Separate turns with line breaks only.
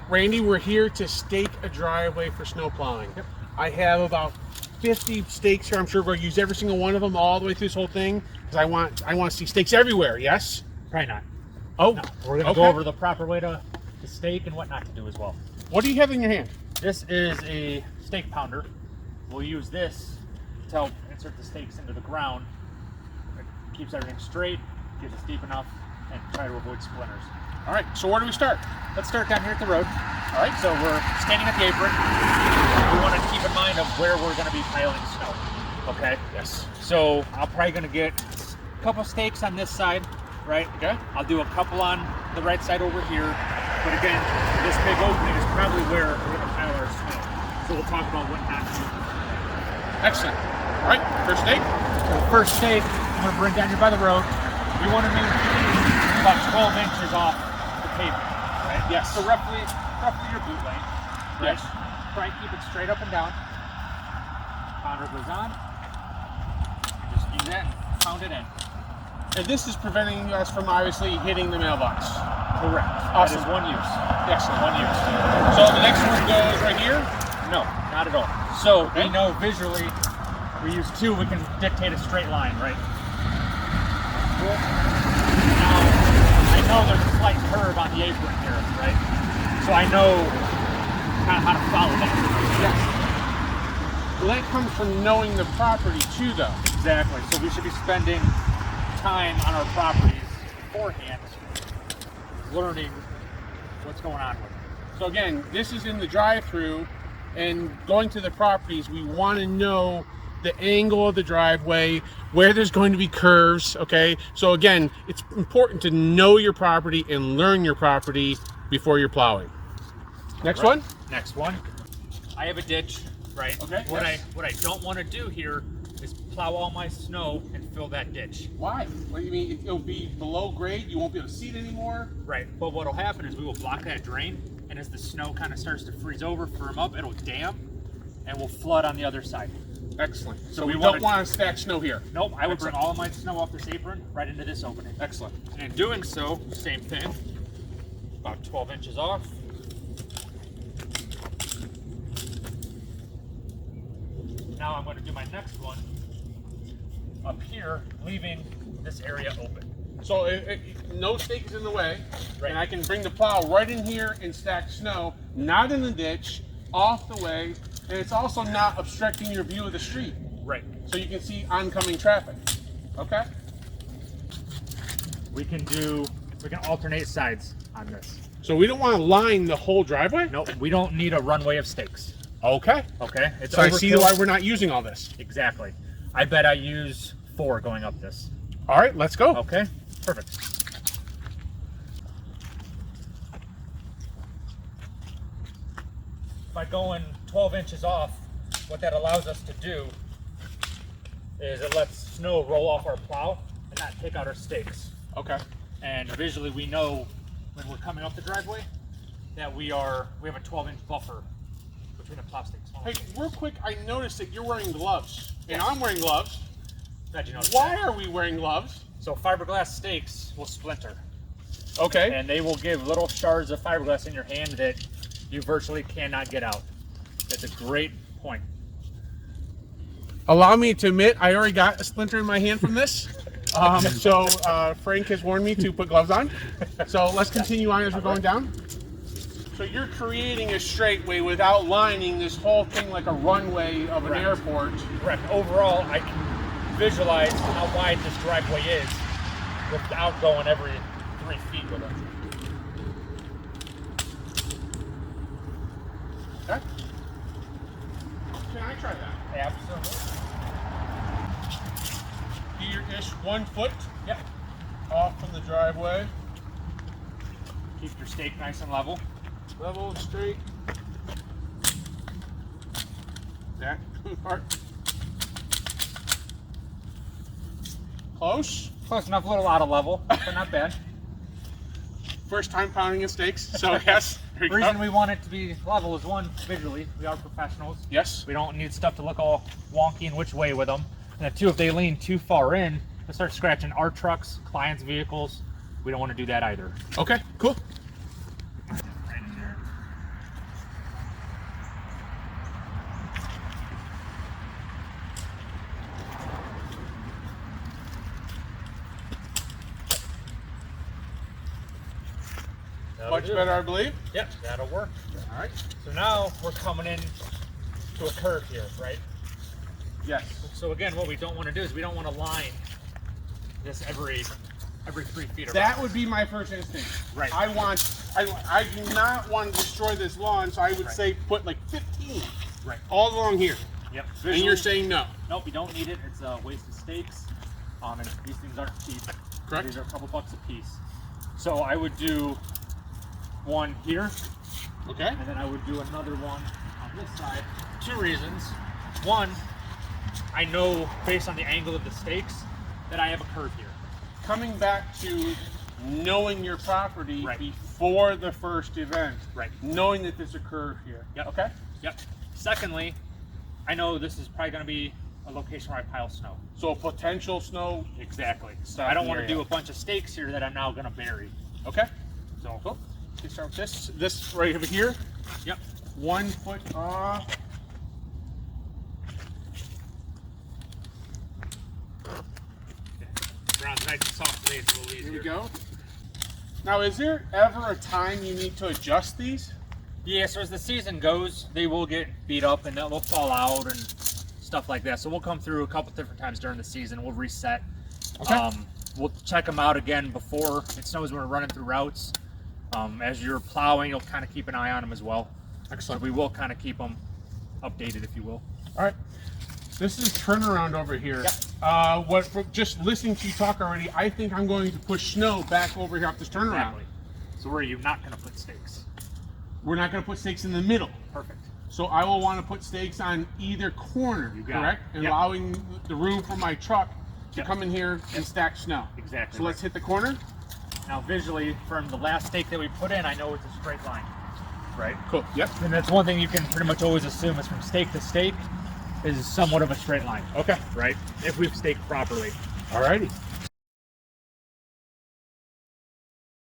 Randy, we're here to stake a driveway for snow plowing.
Yep.
I have about 50 stakes here. I'm sure we're going to use every single one of them all the way through this whole thing because I want to see stakes everywhere. Yes?
Probably not.
Oh,
No, we're going to go over the proper way to stake and what not to do as well.
What do you have in your hand?
This is a stake pounder. We'll use this to help insert the stakes into the ground. It keeps everything straight, gets us deep enough, and try to avoid splinters.
All right, so where do we start?
Let's start down here at the road.
All right.
So we're standing at the apron. We want to keep in mind of where we're going to be piling snow. Okay?
Yes.
So I'm probably going to get a couple stakes on this side, right?
Okay.
I'll do a couple on the right side over here. But again, this big opening is probably where we're going to pile our snow. So we'll talk about what not to do.
Excellent. All right, first stake.
So the first stake, I'm going to bring down here by the road. We want to be about 12 inches off the pavement, right?
Yes.
So roughly your boot length, right?
Yes.
Try and keep it straight up and down. Pounder goes on. Just use that and pound it in.
And this is preventing us from obviously hitting the mailbox.
Correct.
Awesome.
That is one use.
Excellent.
One use.
So the next one goes right here.
No, not at all. So
Okay.
we know visually, we use two, we can dictate a straight line, right? Cool. Now, I know there's a slight curve on the apron here, right? So I know kind of how to follow that.
Yes. Well, that comes from knowing the property too, though.
Exactly. So we should be spending time on our properties beforehand, learning what's going on with it.
So again, this is in the drive-through, and going to the properties, we want to know the angle of the driveway, where there's going to be curves, okay? So again, it's important to know your property and learn your property before you're plowing. Next one?
Next one. I have a ditch, right?
Okay,
What
yes.
I don't want to do here is plow all my snow and fill that ditch.
Why? What do you mean? It'll be below grade, you won't be able to see it anymore?
Right. But what'll happen is we will block that drain, and as the snow kind of starts to freeze over, firm up, it'll dam, and we'll flood on the other side.
Excellent. So
we
we
wanna-
don't want to stack snow here.
Nope, I would bring
Excellent.
all of my snow off this apron right into this opening.
Excellent.
And in doing so, same thing, about 12 inches off. Now I'm going to do my next one up here, leaving this area open.
So no stake is in the way,
Right.
and I can bring the plow right in here and stack snow, not in the ditch, off the way, and it's also not obstructing your view of the street,
Right.
so you can see oncoming traffic. Okay?
We can alternate sides on this.
So we don't want to line the whole driveway?
Nope, we don't need a runway of stakes.
Okay.
Okay? It's
So I see
overkill.
why we're not using all this.
Exactly. I bet I use 4 going up this.
All right, let's go.
Okay? Perfect. By going 12 inches off, what that allows us to do is it lets snow roll off our plow and not take out our stakes.
Okay.
And visually we know when we're coming up the driveway that we have a 12-inch buffer between the plow stakes.
Hey, real quick, I noticed that you're wearing gloves, and I'm wearing gloves.
Glad you noticed
Why
that.
are we wearing gloves?
So fiberglass stakes will splinter,
Okay.
and they will give little shards of fiberglass in your hand that you virtually cannot get out. That's a great point.
Allow me to admit, I already got a splinter in my hand from this. Frank has warned me to put gloves on. So let's continue on as we're going down. So you're creating a straightway without lining this whole thing like a runway of an
Correct.
airport.
Correct. Overall, I can visualize how wide this driveway is without going every 3 feet with it.
Okay. Can I try that?
Absolutely.
Here-ish 1 foot
Yep.
off from the driveway.
Keep your stake nice and level.
Level, straight. That part. Close.
Close enough, a little out of level, but not bad.
First time pounding in stakes, so yes. There
The
you
reason
go.
we want it to be level is one, visually, we are professionals.
Yes.
We don't need stuff to look all wonky and which way with them. And then 2, if they lean too far in, they start scratching our trucks, clients' vehicles. We don't want to do that either.
Okay, cool.
Right in there.
Much better, I believe.
Yep, that'll work.
All right.
So now we're coming in to a curve here, right?
Yes.
So again, what we don't want to do is we don't want to line this every 3 feet around.
That would be my first instinct.
Right.
I do not want to destroy this lawn, so I would
Right.
say put like 15
Right.
all along here.
Yep.
And you're saying no.
Nope, you don't need it. It's a waste of stakes. And these things aren't cheap.
Correct.
These are a couple bucks a piece. So I would do one here,
Okay.
and then I would do another one on this side. 2 reasons. One, I know based on the angle of the stakes that I have a curve here.
Coming back to knowing your property
Right.
before the first event.
Right.
Knowing that there's a curve here.
Yep.
Okay.
Yep. Secondly, I know this is probably going to be a location where I pile snow.
So potential snow.
Exactly. So
Stuff
I don't
in
want
the
to do
area.
a bunch of stakes here that I'm now going to bury.
Okay.
So,
Cool. Let's start with this. This right over here.
yep.
1 foot off.
Ground's nice and soft today. It's a little easier.
Here we go. Now, is there ever a time you need to adjust these?
Yeah, so as the season goes, they will get beat up and they'll fall out and stuff like that. So we'll come through a couple different times during the season. We'll reset.
Okay.
We'll check them out again before it snows when we're running through routes. As you're plowing, you'll kind of keep an eye on them as well.
Excellent.
So we will kind of keep them updated, if you will.
All right. This is turnaround over here.
Yep.
From just listening to you talk already, I think I'm going to push snow back over here off this turnaround.
Exactly. So where are you not going to put stakes?
We're not going to put stakes in the middle.
Perfect.
So I will want to put stakes on either corner,
You got
correct?
it.
And
Yep.
allowing the room for my truck to
Yep.
come in here and stack snow.
Exactly.
So let's hit the corner.
Now visually, from the last stake that we put in, I know it's a straight line. Right?
Cool. Yep.
And that's one thing you can pretty much always assume is from stake to stake is somewhat of a straight line.
Okay.
Right? If we've staked properly.
Alrighty.